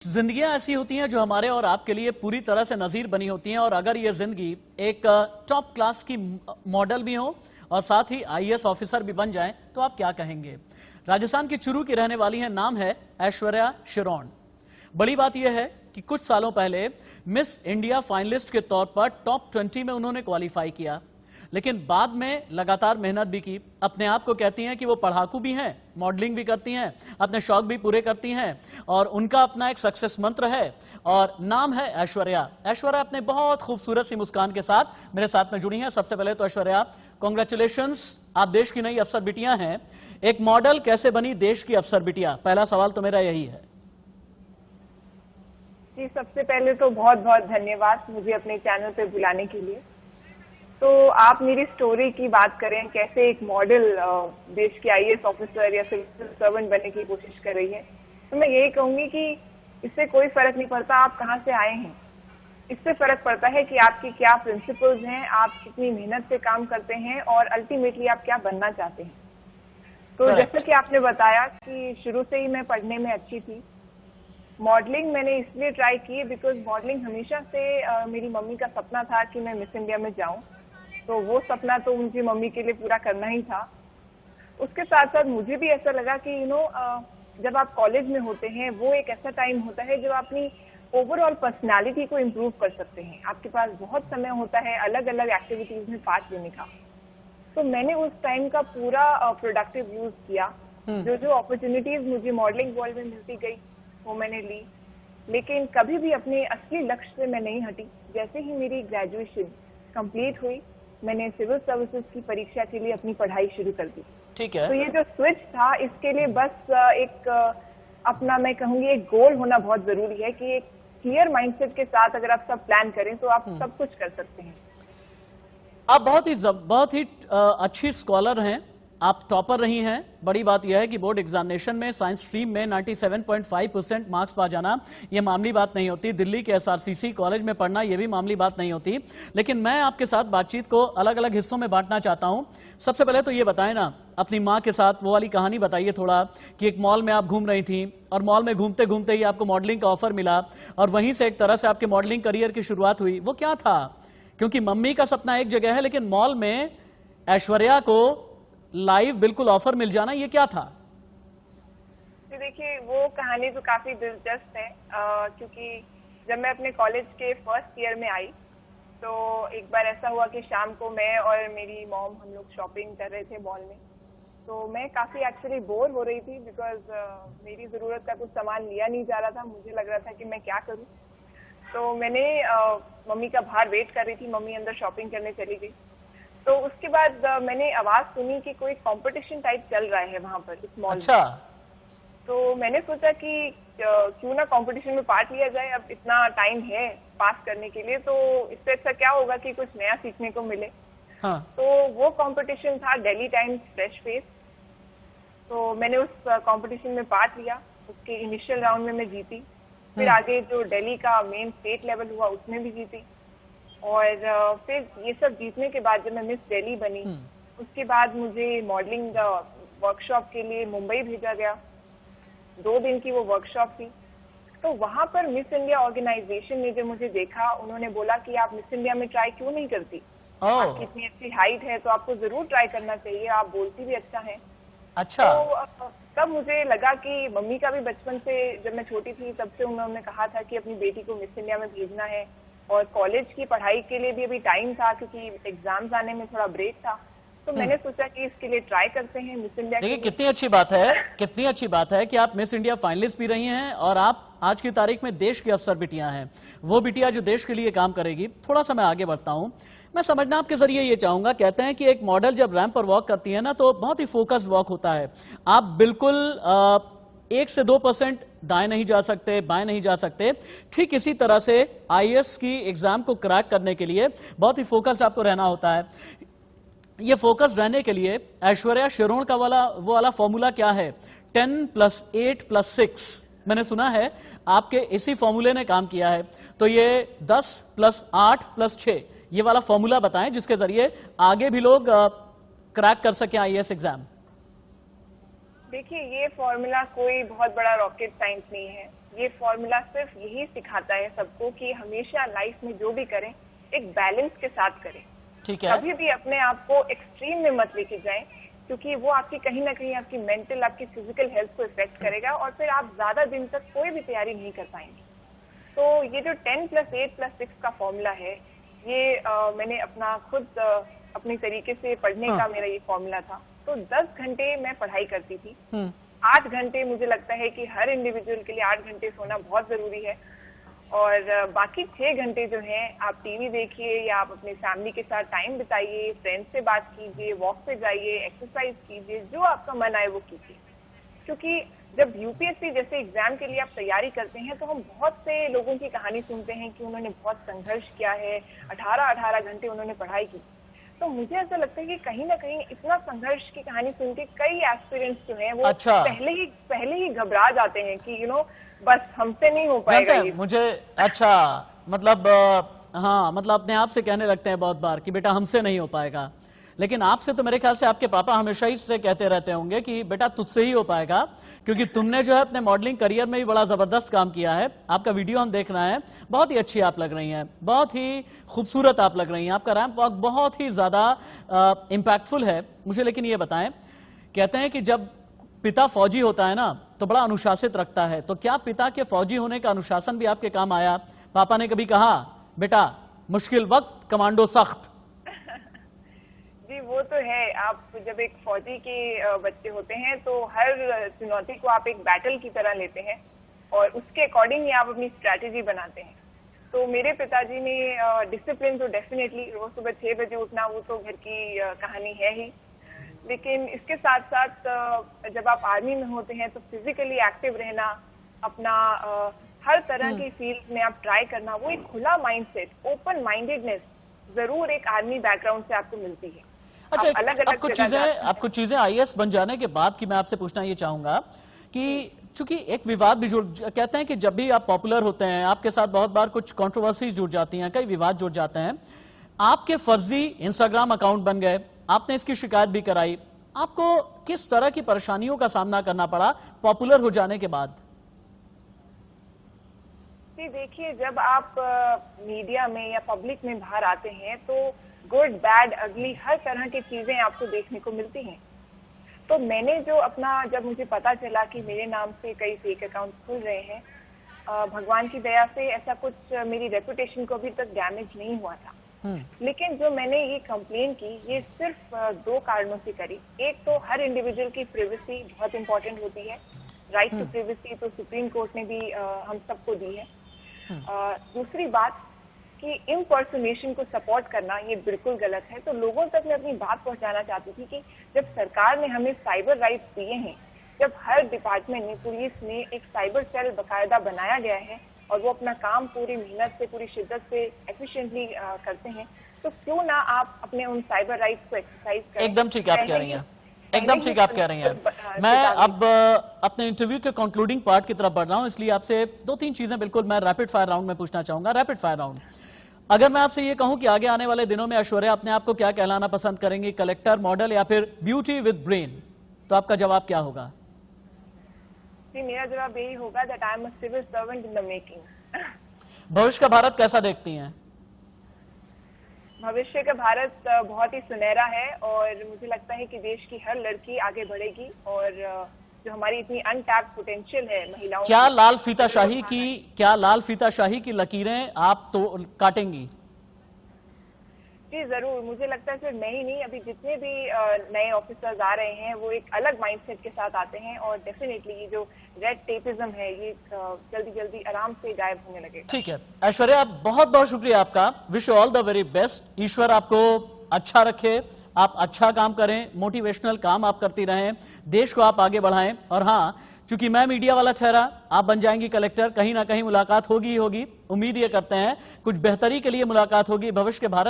जिंदगियां ऐसी होती हैं जो हमारे और आपके लिए पूरी तरह से नजीर बनी होती हैं, और अगर ये जिंदगी एक टॉप क्लास की मॉडल भी हो और साथ ही आईएएस ऑफिसर भी बन जाएं तो आप क्या कहेंगे। राजस्थान की चुरू की रहने वाली है, नाम है ऐश्वर्या शिरोन। बड़ी बात यह है कि कुछ सालों पहले मिस इंडिया फाइनलिस्ट के तौर पर टॉप 20 में उन्होंने क्वालिफाई किया, लेकिन बाद में लगातार मेहनत भी की। अपने आप को कहती हैं कि वो पढ़ाकू भी हैं, मॉडलिंग भी करती हैं, अपने शौक भी पूरे करती हैं, और उनका अपना एक सक्सेस मंत्र है और नाम है ऐश्वर्या। ऐश्वर्या अपने बहुत खूबसूरत सी मुस्कान के साथ मेरे साथ में जुड़ी हैं। सबसे पहले तो ऐश्वर्या, कॉन्ग्रेचुलेशंस, आप देश की नई अफसर बिटियां हैं। एक मॉडल कैसे बनी देश की अफसर बिटिया, पहला सवाल तो मेरा यही है। जी, सबसे पहले तो बहुत बहुत धन्यवाद मुझे अपने चैनल पे बुलाने के लिए। तो आप मेरी स्टोरी की बात करें, कैसे एक मॉडल देश की आईएएस ऑफिसर या सिविल सर्वेंट बनने की कोशिश कर रही है, तो मैं यही कहूंगी कि इससे कोई फर्क नहीं पड़ता आप कहाँ से आए हैं। इससे फर्क पड़ता है कि आपकी क्या प्रिंसिपल्स हैं, आप कितनी मेहनत से काम करते हैं और अल्टीमेटली आप क्या बनना चाहते हैं। तो जैसे कि आपने बताया कि शुरू से ही मैं पढ़ने में अच्छी थी। मॉडलिंग मैंने इसलिए ट्राई की बिकॉज मॉडलिंग हमेशा से मेरी मम्मी का सपना था कि मैं मिस इंडिया में जाऊं, तो वो सपना तो मुझे मम्मी के लिए पूरा करना ही था। उसके साथ साथ मुझे भी ऐसा लगा कि जब आप कॉलेज में होते हैं वो एक ऐसा टाइम होता है जब अपनी ओवरऑल पर्सनालिटी को इम्प्रूव कर सकते हैं। आपके पास बहुत समय होता है अलग अलग एक्टिविटीज में पार्ट लेने का। तो मैंने उस टाइम का पूरा प्रोडक्टिव यूज किया। जो जो अपॉर्चुनिटीज मुझे मॉडलिंग वर्ल्ड में मिलती गई वो मैंने ली, लेकिन कभी भी अपने असली लक्ष्य से मैं नहीं हटी। जैसे ही मेरी ग्रेजुएशन कंप्लीट हुई, मैंने सिविल सर्विसेज की परीक्षा के लिए अपनी पढ़ाई शुरू कर दी। ठीक है। तो ये जो स्विच था, इसके लिए बस एक अपना मैं कहूंगी एक गोल होना बहुत जरूरी है कि एक क्लियर माइंडसेट के साथ अगर आप सब प्लान करें तो आप सब कुछ कर सकते हैं। आप बहुत ही अच्छी स्कॉलर हैं, आप टॉपर रही हैं। बड़ी बात यह है कि बोर्ड एग्जामिनेशन में साइंस स्ट्रीम में 97.5% मार्क्स पा जाना यह मामूली बात नहीं होती। दिल्ली के एसआरसीसी कॉलेज में पढ़ना यह भी मामूली बात नहीं होती। लेकिन मैं आपके साथ बातचीत को अलग अलग हिस्सों में बांटना चाहता हूं। सबसे पहले तो ये बताएं ना, अपनी माँ के साथ वो वाली कहानी बताइए थोड़ा, कि एक मॉल में आप घूम रही थी और मॉल में घूमते घूमते ही आपको मॉडलिंग का ऑफर मिला और वहीं से एक तरह से आपके मॉडलिंग करियर की शुरुआत हुई। वो क्या था? क्योंकि मम्मी का सपना एक जगह है, लेकिन मॉल में ऐश्वर्या को लाइव बिल्कुल ऑफर मिल जाना, ये क्या था? देखिए, वो कहानी तो काफी दिलचस्प है क्योंकि जब मैं अपने कॉलेज के फर्स्ट ईयर में आई तो एक बार ऐसा हुआ कि शाम को मैं और मेरी मॉम हम लोग शॉपिंग कर रहे थे मॉल में। तो मैं काफी एक्चुअली बोर हो रही थी बिकॉज मेरी जरूरत का कुछ सामान लिया नहीं जा रहा था। मुझे लग रहा था कि मैं क्या करूं। तो मैंने मम्मी का बाहर वेट कर रही थी, मम्मी अंदर शॉपिंग करने चली गई। तो उसके बाद मैंने आवाज सुनी कि कोई कंपटीशन टाइप चल रहा है वहां पर इस मॉल में। तो मैंने सोचा कि क्यों ना कंपटीशन में पार्ट लिया जाए, अब इतना टाइम है पास करने के लिए, तो इससे अच्छा क्या होगा कि कुछ नया सीखने को मिले। हाँ। तो वो कंपटीशन था दिल्ली टाइम्स फ्रेश फेस। तो मैंने उस कंपटीशन में पार्ट लिया। उसके इनिशियल राउंड में मैं जीती, फिर आगे जो दिल्ली का मेन स्टेट लेवल हुआ उसमें भी जीती, और फिर ये सब जीतने के बाद जब मैं मिस दिल्ली बनी, उसके बाद मुझे मॉडलिंग वर्कशॉप के लिए मुंबई भेजा गया। 2 दिन की वो वर्कशॉप थी। तो वहां पर मिस इंडिया ऑर्गेनाइजेशन ने जब मुझे देखा, उन्होंने बोला कि आप मिस इंडिया में ट्राई क्यों नहीं करती? आपकी इतनी अच्छी हाइट है तो आपको जरूर ट्राई करना चाहिए, आप बोलती भी अच्छा है। अच्छा। तो तब मुझे लगा कि मम्मी का भी बचपन से, जब मैं छोटी थी तब से उन्होंने कहा था कि अपनी बेटी को मिस इंडिया में भेजना है, और कॉलेज की पढ़ाई के लिए भी अभी टाइम था क्योंकि एग्जाम्स आने में थोड़ा ब्रेक था। तो मैंने सोचा कि इसके लिए ट्राई करते हैं मिस इंडिया। देखिए कितनी अच्छी बात है, कितनी अच्छी बात है कि आप मिस इंडिया फाइनलिस्ट भी रही हैं और आप आज की तारीख में देश की अफसर बिटियां हैं, वो बिटिया जो देश के लिए काम करेगी। थोड़ा सा मैं आगे बढ़ता हूं। मैं समझना आपके जरिए ये चाहूंगा, कहते हैं कि एक मॉडल जब रैंप पर वॉक करती है ना तो बहुत ही फोकस्ड वॉक होता है। आप बिल्कुल 1 से 2% दाएं नहीं जा सकते, बाएं नहीं जा सकते। ठीक इसी तरह से आईएएस की एग्जाम को क्रैक करने के लिए बहुत ही फोकस्ड आपको रहना होता है। ये फोकस रहने के लिए ऐश्वर्या शिरोन का वो वाला फॉर्मूला क्या है? 10 + 8 + 6। मैंने सुना है आपके इसी फॉर्मूले ने काम किया है। तो ये 10 + 8 + 6 ये वाला फॉर्मूला बताएं जिसके जरिए आगे भी लोग क्रैक कर सके आईएएस एग्जाम। देखिए, ये फॉर्मूला कोई बहुत बड़ा रॉकेट साइंस नहीं है। ये फॉर्मूला सिर्फ यही सिखाता है सबको कि हमेशा लाइफ में जो भी करें एक बैलेंस के साथ करें। ठीक है। कभी भी अपने आप को एक्सट्रीम में मत लेके जाएं, क्योंकि वो आपकी कहीं ना कहीं आपकी मेंटल, आपकी फिजिकल हेल्थ को इफेक्ट करेगा और फिर आप ज्यादा दिन तक कोई भी तैयारी नहीं कर पाएंगे। तो ये जो 10+8+6 का फॉर्मूला है, ये मैंने अपना खुद अपने तरीके से पढ़ने का मेरा ये फॉर्मूला था। तो 10 घंटे मैं पढ़ाई करती थी। 8 घंटे मुझे लगता है कि हर इंडिविजुअल के लिए 8 घंटे सोना बहुत जरूरी है, और बाकी 6 घंटे जो हैं आप टीवी देखिए या आप अपने फैमिली के साथ टाइम बिताइए, फ्रेंड्स से बात कीजिए, वॉक पे जाइए, एक्सरसाइज कीजिए, जो आपका मन आए वो कीजिए। क्योंकि जब यूपीएससी जैसे एग्जाम के लिए आप तैयारी करते हैं तो हम बहुत से लोगों की कहानी सुनते हैं कि उन्होंने बहुत संघर्ष किया है, 18 घंटे उन्होंने पढ़ाई की। तो मुझे ऐसा लगता है कि कहीं ना कहीं इतना संघर्ष की कहानी सुन के कई एस्पिरेंट्स जो हैं वो अच्छा। पहले ही घबरा जाते हैं कि बस हमसे नहीं हो पाएगा ये। मुझे अच्छा, मतलब हाँ, मतलब अपने आप से कहने लगते हैं बहुत बार कि बेटा हमसे नहीं हो पाएगा। लेकिन आपसे तो मेरे ख्याल से आपके पापा हमेशा ही से कहते रहते होंगे कि बेटा तुझसे ही हो पाएगा, क्योंकि तुमने जो है अपने मॉडलिंग करियर में भी बड़ा जबरदस्त काम किया है। आपका वीडियो हम देख रहे हैं, बहुत ही अच्छी आप लग रही हैं, बहुत ही खूबसूरत आप लग रही हैं, आपका रैंप वॉक बहुत ही ज्यादा इम्पैक्टफुल है। मुझे लेकिन ये बताएं, कहते हैं कि जब पिता फौजी होता है ना तो बड़ा अनुशासित रखता है, तो क्या पिता के फौजी होने का अनुशासन भी आपके काम आया? पापा ने कभी कहा बेटा मुश्किल वक्त कमांडो सख्त? जी वो तो है। आप जब एक फौजी के बच्चे होते हैं तो हर चुनौती को आप एक बैटल की तरह लेते हैं और उसके अकॉर्डिंग ही आप अपनी स्ट्रैटेजी बनाते हैं। तो मेरे पिताजी ने डिसिप्लिन तो डेफिनेटली, रोज सुबह 6 बजे उठना वो तो घर की कहानी है ही, लेकिन इसके साथ साथ जब आप आर्मी में होते हैं तो फिजिकली एक्टिव रहना, अपना हर तरह की फील्ड में आप ट्राई करना, वो एक खुला माइंडसेट, ओपन माइंडेडनेस जरूर एक आर्मी बैकग्राउंड से आपको मिलती है। अच्छा, अलग-अलग आप कुछ चीजें आईएएस बन जाने के बाद की मैं आपसे पूछना ये चाहूंगा कि चूंकि एक विवाद भी जुड़, कहते हैं कि जब भी आप पॉपुलर होते हैं आपके साथ बहुत बार कुछ कंट्रोवर्सीज जुड़ जाती हैं, कई विवाद जुड़ जाते हैं। आपके फर्जी इंस्टाग्राम अकाउंट बन गए, आपने इसकी शिकायत भी कराई, आपको किस तरह की परेशानियों का सामना करना पड़ा पॉपुलर हो जाने के बाद? जी देखिए, जब आप मीडिया में या पब्लिक में बाहर आते हैं तो गुड बैड अगली हर तरह की चीजें आपको देखने को मिलती हैं। तो मैंने जो अपना, जब मुझे पता चला कि मेरे नाम से कई फेक अकाउंट खुल रहे हैं, भगवान की दया से ऐसा कुछ मेरी रेपुटेशन को अभी तक डैमेज नहीं हुआ था। लेकिन जो मैंने ये कंप्लेन की, ये सिर्फ 2 कारणों से करी। एक तो हर इंडिविजुअल की प्राइवेसी बहुत इंपॉर्टेंट होती है, राइट टू प्राइवेसी तो सुप्रीम कोर्ट ने भी हम सबको दी है। दूसरी बात कि इम्पर्सोनेशन को सपोर्ट करना ये बिल्कुल गलत है। तो लोगों तक मैं अपनी बात पहुंचाना चाहती थी कि जब सरकार ने हमें साइबर राइट्स दिए हैं, जब हर डिपार्टमेंट में, पुलिस में एक साइबर सेल बाकायदा बनाया गया है और वो अपना काम पूरी मेहनत से, पूरी शिद्दत से एफिशिएंटली करते हैं, तो क्यों ना आप अपने उन साइबर राइट्स को एक्सरसाइज करें। एकदम ठीक आप कह रही हैं, एकदम ठीक आप कह रही हैं। मैं अब अपने इंटरव्यू के कंक्लूडिंग पार्ट की तरफ बढ़ रहा हूं, इसलिए आपसे 2-3 चीजें बिल्कुल मैं रैपिड फायर राउंड में पूछना चाहूंगा। रैपिड फायर राउंड, अगर मैं आपसे ये कहूं कि आगे आने वाले दिनों में ऐश्वर्या अपने आप को क्या कहलाना पसंद करेंगी, कलेक्टर, मॉडल या फिर ब्यूटी विद ब्रेन, तो आपका जवाब क्या होगा? जी मेरा जवाब यही होगा that I am a civil servant in the making. भविष्य का भारत कैसा देखती हैं? भविष्य का भारत बहुत ही सुनहरा है और मुझे लगता है कि देश की हर लड़की आगे बढ़ेगी और जो हमारी इतनी अनटैप्ड पोटेंशियल है महिलाओं, क्या लाल फीताशाही की लकीरें आप तो काटेंगी? जी जरूर। मुझे लगता है सिर्फ मैं ही नहीं, अभी जितने भी नए ऑफिसर्स आ रहे हैं वो एक अलग माइंडसेट के साथ आते हैं और डेफिनेटली ये जो रेड टेपिज्म है ये जल्दी जल्दी आराम से गायब होने लगेगा। ठीक है ऐश्वर्या, बहुत बहुत शुक्रिया आपका। Wish you all the very best. ईश्वर आपको अच्छा रखे, आप अच्छा काम करें, मोटिवेशनल काम आप करती रहें, देश को आप आगे बढ़ाएं। और हाँ, चूंकि मैं मीडिया वाला ठहरा, आप बन जाएंगी कलेक्टर, कहीं ना कहीं मुलाकात होगी ही होगी। उम्मीद ये करते हैं कुछ बेहतरी के लिए मुलाकात होगी। भविष्य के भारत